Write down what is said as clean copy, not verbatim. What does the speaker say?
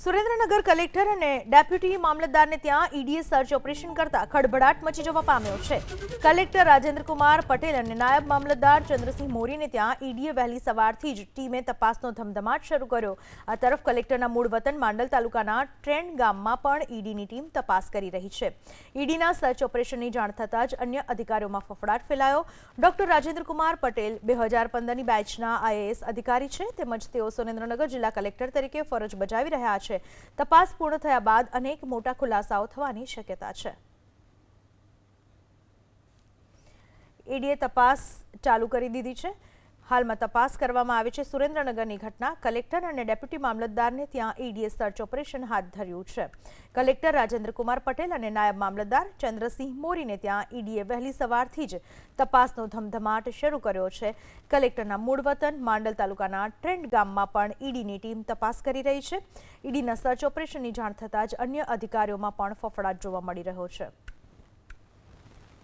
Surendranagar collector અને deputy મામલતદારને ત્યાં ઈડીએ search operation કરતા ખળભળાટ મચી જવા પામ્યો છે। કલેક્ટર રાજેન્દ્રકુમાર પટેલ અને નાયબ મામલતદાર ચંદ્રસિંહ મોરીને ત્યાં ઈડીએ વહેલી સવારથી જ ટીમે તપાસનો ધમધમાટ શરૂ કર્યો। આ તરફ કલેક્ટરના મૂળ વતન માંડલ તાલુકાના ટ્રેન્ડ ગામમાં પણ ઈડીની ટીમ તપાસ કરી રહી છે। ઈડીના સર્ચ ઓપરેશનની જાણ થતાં જ અન્ય અધિકારીઓમાં ફફડાટ ફેલાયો। ડોક્ટર રાજેન્દ્રકુમાર પટેલ 2015ની બેચના આઈએએસ અધિકારી છે, તેમજ તેઓ સુરેન્દ્રનગર જિલ્લા કલેક્ટર તરીકે ફરજ બજાવી રહ્યા છે। તપાસ પૂર્ણ થયા બાદ અનેક મોટા ખુલાસાઓ થવાની શક્યતા છે। ઈડીએ તપાસ ચાલુ કરી દીધી છે। હાલમાં તપાસ કરવામાં આવી છે। સુરેન્દ્રનગરની ઘટના કલેક્ટર અને ડેપ્યુટી મામલતદારને ત્યાં ઈડીએ સર્ચ ઓપરેશન હાથ ધર્યું છે। કલેક્ટર રાજેન્દ્રકુમાર પટેલ અને નાયબ મામલતદાર ચંદ્રસિંહ મોરીને ત્યાં ઈડીએ વહેલી સવારથી જ તપાસનો ધમધમાટ શરૂ કર્યો છે। કલેક્ટરના મૂળ વતન માંડલ તાલુકાના ટ્રેન્ડ ગામમાં પણ ઈડીની ટીમ તપાસ કરી રહી છે। ઈડીના સર્ચ ઓપરેશનની જાણ થતાં જ અન્ય અધિકારીઓમાં પણ ફફડાટ જોવા મળી રહ્યો છે।